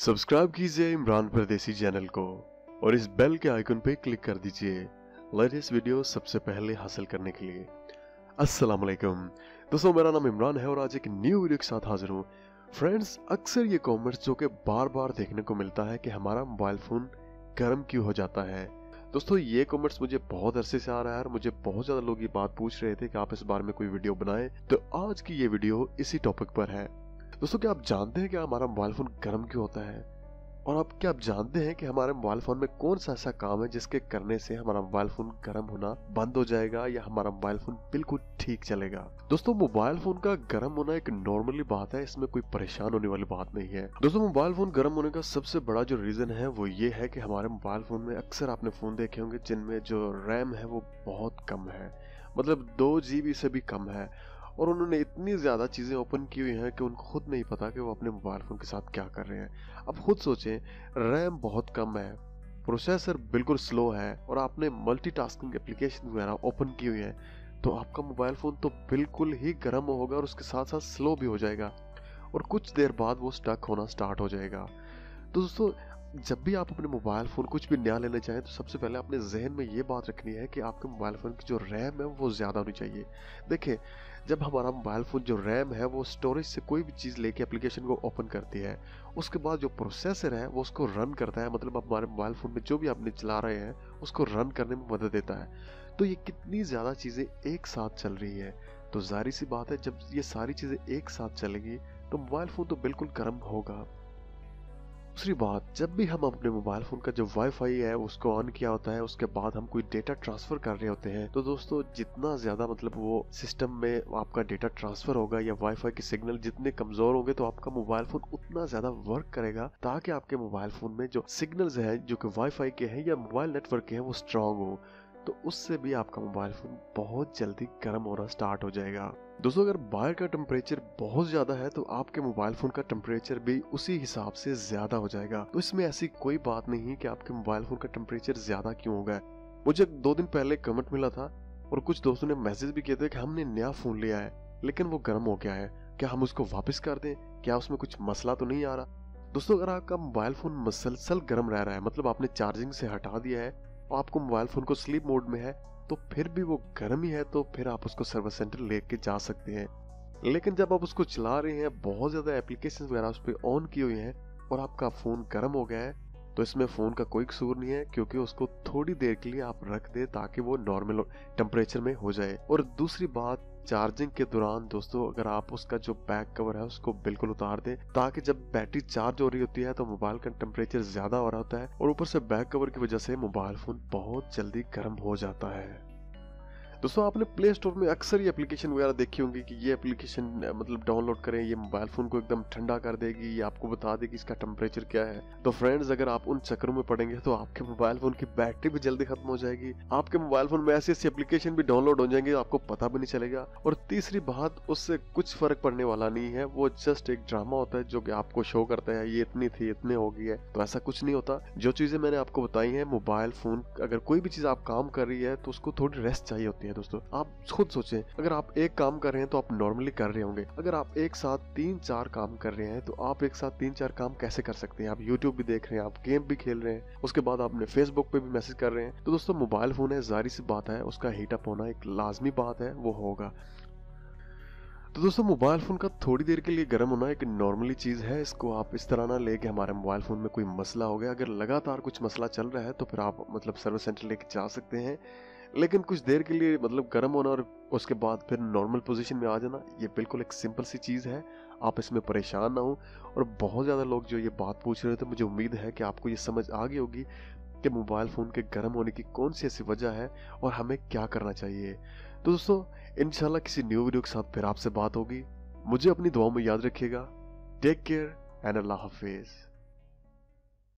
Subscribe कीजिए इमरान परदेसी channel को और इस बेल के आइकन पे क्लिक कर दीजिए लेटेस्ट वीडियो सबसे पहले हासिल करने के लिए। अस्सलाम वालेकुम दोस्तों, मेरा नाम इमरान है और आज एक न्यू वीडियो के साथ हाजिर हूँ। फ्रेंड्स, अक्सर ये कमेंट्स जो कि बार बार देखने को मिलता है कि हमारा मोबाइल फोन गर्म क्यों हो जाता है। दोस्तों, ये कमेंट्स मुझे बहुत अरसे से आ रहा है और मुझे बहुत ज्यादा लोग ये बात पूछ रहे थे कि आप इस बारे में कोई वीडियो बनाएं, तो आज की ये वीडियो इसी टॉपिक पर है। दोस्तों, क्या आप जानते हैं कि हमारा मोबाइल फोन गर्म क्यों होता है? और क्या आप जानते हैं कि हमारे मोबाइल फोन में कौन सा ऐसा काम है जिसके करने से हमारा मोबाइल फोन गर्म होना बंद हो जाएगा या हमारा मोबाइल फोन बिल्कुल ठीक चलेगा? दोस्तों, मोबाइल फोन का गर्म होना एक नॉर्मली बात है, इसमें कोई परेशान होने वाली बात नहीं है। दोस्तों, मोबाइल फोन गर्म होने का सबसे बड़ा जो रीजन है वो ये है कि हमारे मोबाइल फोन में अक्सर आपने फोन देखे होंगे जिनमें जो रैम है वो बहुत कम है, मतलब 2 GB से भी कम है, और उन्होंने इतनी ज्यादा चीजें ओपन की हुई हैं कि उनको खुद नहीं पता कि वो अपने मोबाइल फोन के साथ क्या कर रहे हैं। अब खुद सोचें, रैम बहुत कम है, प्रोसेसर बिल्कुल स्लो है और आपने मल्टीटास्किंग एप्लीकेशन वगैरह ओपन की हुई है, तो आपका मोबाइल फोन तो बिल्कुल ही गर्म होगा और उसके साथ साथ स्लो भी हो जाएगा और कुछ देर बाद वो स्टक होना स्टार्ट हो जाएगा। तो दोस्तों, जब भी आप अपने मोबाइल फोन कुछ भी नया लेना चाहें तो सबसे पहले अपने जहन में ये बात रखनी है कि आपके मोबाइल फोन की जो रैम है वो ज्यादा होनी चाहिए। देखिए, जब हमारा मोबाइल फोन जो रैम है वो स्टोरेज से कोई भी चीज लेके एप्लीकेशन को ओपन करती है, उसके बाद जो प्रोसेसर है वो उसको रन करता है, मतलब हमारे मोबाइल फोन में जो भी आपने चला रहे हैं उसको रन करने में मदद देता है। तो ये कितनी ज्यादा चीजें एक साथ चल रही है, तो जाहिर सी बात है जब ये सारी चीजें एक साथ चलेंगी तो मोबाइल फोन तो बिल्कुल गर्म होगा। दूसरी बात, जब भी हम अपने मोबाइल फोन का जो वाईफाई है उसको ऑन किया होता है, उसके बाद हम कोई डेटा ट्रांसफर कर रहे होते हैं, तो दोस्तों जितना ज्यादा मतलब वो सिस्टम में आपका डेटा ट्रांसफर होगा या वाईफाई के सिग्नल जितने कमजोर होंगे तो आपका मोबाइल फोन उतना ज्यादा वर्क करेगा, ताकि आपके मोबाइल फोन में जो सिग्नल्स हैं जो कि वाईफाई के हैं या मोबाइल नेटवर्क के हैं वो स्ट्रांग हो, तो उससे भी आपका मोबाइल फोन बहुत जल्दी गर्म होना स्टार्ट हो जाएगा। दोस्तों, अगर बाहर का टेम्परेचर बहुत ज्यादा है तो आपके मोबाइल फोन का टेम्परेचर भी उसी हिसाब से ज्यादा हो जाएगा। तो इसमें ऐसी कोई बात नहीं है कि आपके मोबाइल फोन का टेम्परेचर ज्यादा क्यों होगा। मुझे 2 दिन पहले कमेंट मिला था और कुछ दोस्तों ने मैसेज भी किए थे कि हमने नया फोन लिया है लेकिन वो गर्म हो गया है, क्या हम उसको वापस कर दें, क्या उसमें कुछ मसला तो नहीं आ रहा? दोस्तों, अगर आपका मोबाइल फोन मुसलसल गर्म रह रहा है, मतलब आपने चार्जिंग से हटा दिया है और आपको मोबाइल फोन को स्लीप मोड में है, तो फिर भी वो गर्म ही है, तो फिर आप उसको सर्विस सेंटर लेके जा सकते हैं। लेकिन जब आप उसको चला रहे हैं, बहुत ज्यादा एप्लीकेशन वगैरह उस पर ऑन की हुई हैं और आपका फोन गर्म हो गया है, तो इसमें फोन का कोई कसूर नहीं है, क्योंकि उसको थोड़ी देर के लिए आप रख दे ताकि वो नॉर्मल टेम्परेचर में हो जाए। और दूसरी बात, चार्जिंग के दौरान दोस्तों अगर आप उसका जो बैक कवर है उसको बिल्कुल उतार दें, ताकि जब बैटरी चार्ज हो रही होती है तो मोबाइल का टेम्परेचर ज्यादा हो रहा होता है और ऊपर से बैक कवर की वजह से मोबाइल फोन बहुत जल्दी गर्म हो जाता है। दोस्तों, आपने प्ले स्टोर में अक्सर ये एप्लीकेशन वगैरह देखी होंगी कि ये एप्लीकेशन मतलब डाउनलोड करें, ये मोबाइल फोन को एकदम ठंडा कर देगी, ये आपको बता देगी इसका टेम्परेचर क्या है। तो फ्रेंड्स, अगर आप उन चक्करों में पड़ेंगे तो आपके मोबाइल फोन की बैटरी भी जल्दी खत्म हो जाएगी, आपके मोबाइल फोन में ऐसी ऐसी एप्लीकेशन भी डाउनलोड हो जाएंगे आपको पता भी नहीं चलेगा। और तीसरी बात, उससे कुछ फर्क पड़ने वाला नहीं है, वो जस्ट एक ड्रामा होता है जो कि आपको शो करता है ये इतनी थी इतने हो गई है, तो ऐसा कुछ नहीं होता। जो चीजें मैंने आपको बताई है, मोबाइल फोन अगर कोई भी चीज आप काम कर रही है तो उसको थोड़ी रेस्ट चाहिए होती है। दोस्तों, आप खुद सोचें, अगर आप एक काम कर रहे हैं तो आप नॉर्मली कर रहे होंगे, अगर आप एक साथ 3-4 काम कर रहे हैं तो आप एक साथ 3-4 काम कैसे कर सकते हैं? आप यूट्यूब भी देख रहे हैं, आप गेम भी खेल रहे हैं, उसके बाद आपने फेसबुक पे भी मैसेज कर रहे हैं, तो दोस्तों मोबाइल फोन है, जाहिर सी बात है उसका हीट अप होना एक लाजमी बात है, वो होगा। तो दोस्तों, मोबाइल फोन का थोड़ी देर के लिए गर्म होना एक नॉर्मली चीज है, इसको आप इस तरह ना ले कि हमारे मोबाइल फोन में कोई मसला हो गया। अगर लगातार कुछ मसला चल रहा है तो फिर आप मतलब सर्विस सेंटर लेके जा सकते हैं, लेकिन कुछ देर के लिए मतलब गर्म होना और उसके बाद फिर नॉर्मल पोजीशन में आ जाना, ये बिल्कुल एक सिंपल सी चीज है, आप इसमें परेशान ना हो। और बहुत ज्यादा लोग जो ये बात पूछ रहे थे, मुझे उम्मीद है कि आपको ये समझ आ गई होगी कि मोबाइल फोन के गर्म होने की कौन सी ऐसी वजह है और हमें क्या करना चाहिए। तो दोस्तों, इंशाल्लाह किसी न्यू वीडियो के साथ फिर आपसे बात होगी। मुझे अपनी दुआओं में याद रखिएगा। टेक केयर एंड अल्लाह हाफिज।